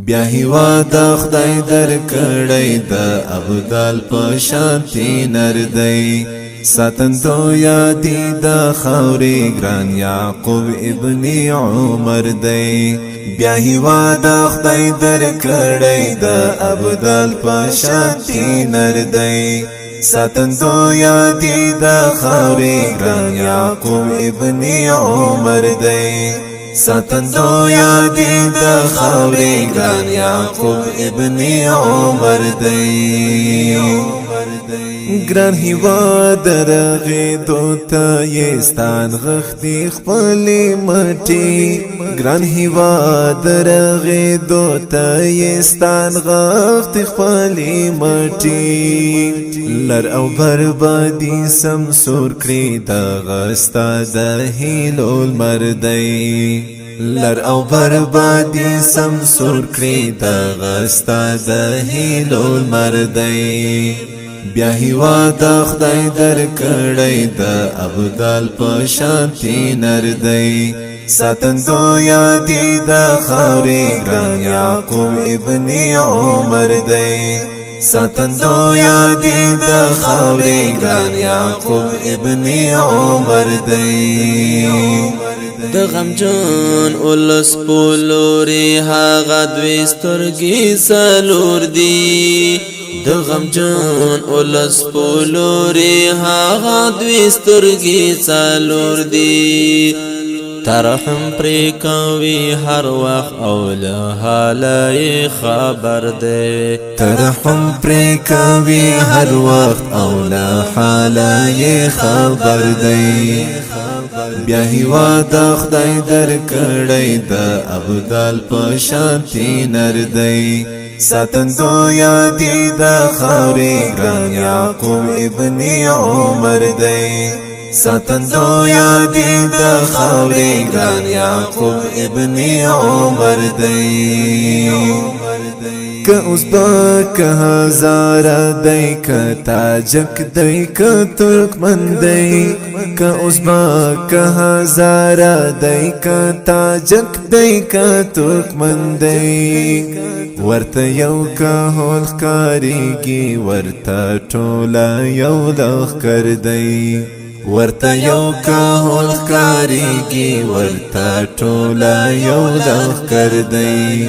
بیا هیواد خدای در کړی د ابدال په شانتی نردی ساتندو یادی د خاورې ګران یعقوب ابن عمر دی بیا هیواد خدای در کړی د ابدال په شانتی نردی ساتندو یادی د خاورې ګران یعقوب ابن عمر دی ساتندو یادی د خاورې ګران یعقوب ابن عمر دی ګران هیواد رغې دوته یې ستان غښتې خپلې مټې ګران هیواد رغې دوته یې ستان غښتې خپلې مټې لر او بربادي سمسور کړې دغه ستا د هیلو لمر دی لر او بربادي سمسور کړې دغه ستا د هیلو لمر دی بیا هیواد خدای در کړی د ابدال په شانتی نردی ساتندو یادی د خاورې ګران یعقوب ابن عمر دی ساتندو یادی د خاورې ګران یعقوب ابن عمر دی د غمجن اولس پولوري هغه دوی سترګې څلور دي د غمجن اولس پولوري هغه دوی سترګې څلور دي ترحم پرې کوي هر وخت او له حاله خبر دی ترحم پرې کوي هر وخت او له حاله خبر دی بیا هیواد خدای در کړی د ابدال په شانتی نردی ساتندو یادی د خاورې ګران یعقوب ابن عمر دی ساتندو یادی د خاورې ګران یعقوب ابن عمر دی که ازبک هزاره دی که تاجک دی که ترکمن دی که ازبک هزاره دی که تاجک دی که ترکمن دی ورته یو کهول ښکاریږي ورته ټوله یو لښکر دی ورته یو کهول ښکاریږي ورته ټوله یو لښکر دی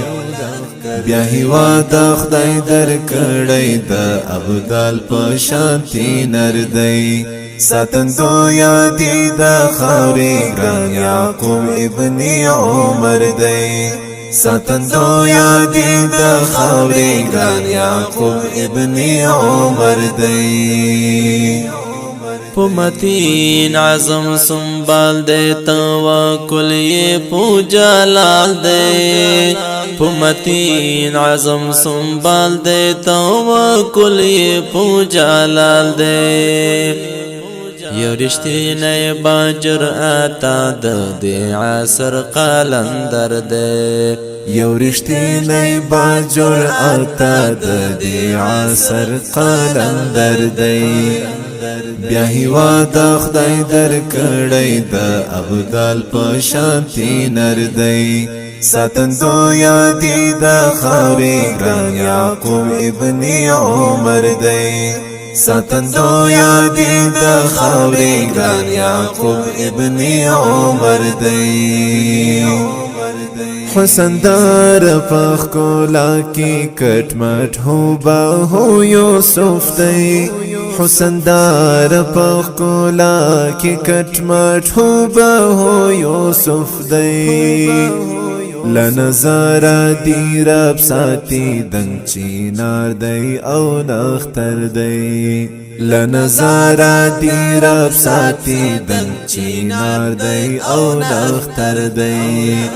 بیا هیواد خدای در کړی د ابدال په شانتی نردی ساتندو یادی د خاورې ګران یعقوب ابن عمر دی ساتندو یادی د خاورې ګران یعقوب ابن عمر دی په متین عزم سنبال دی توکل یې په جلال دی په متین عزم سنبال دی توکل یې په جلال دی یو رښتینی با جرأت د دې عصر قلندر دی یو رښتینی با جرأت د دې عصر قلندر دی بیا هیواد خدای در کړی د ابدال په شانتی نردی ساتندو یادی د خاورې ګران یعقوب ابن عمر دی ساتندو یادی د خاورې ګران یعقوب ابن عمر دی حسن دار پخ کولا کی کټ مټ هو با هو یوسف دی حسن دار پخ کولا کی کټ مټ هو با هو یوسف دی لنظارا دی رب ساتی دنگ چینار دی او نختر دی لنظارا دی رب ساتی دنگ چینار دی او نختر دی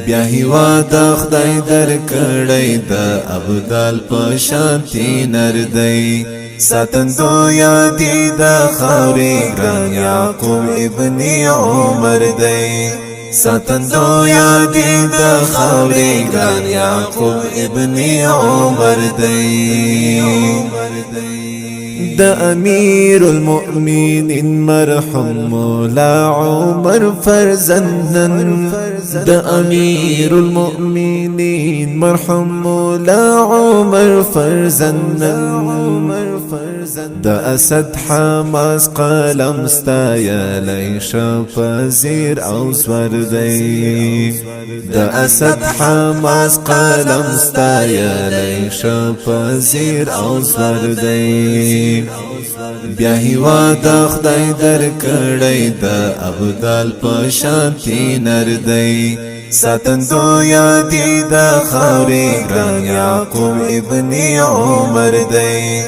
بیا هیواد خدای در کړی د ابدال په شانتی نردی ساتندو یادی د خاورې ګران یعقوب ابن عمر دی ساتندو یادی د خاورې ګران یعقوب ابن عمر دی د امیر المؤمنین مرحوم مولا عمر فرزندن دا امیر المؤمنین مرحوم مولا عمر فرزند دا اسد حماس قلم ستایلی شپزیر او زور دی دا اسد حماس قلم ستایلی شپزیر او زور دی بیا هیوا د خدای در کړی د ابدال په شانتی نر دی ساتندو یادی د خاورې ګران یعقوب ابن عمر دی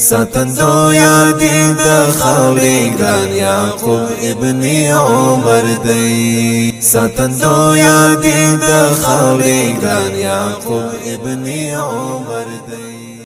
ساتندو یادی د خاورې ګران یعقوب ابن عمر دی ساتندو یادی د خاورې ګران یعقوب ابن عمر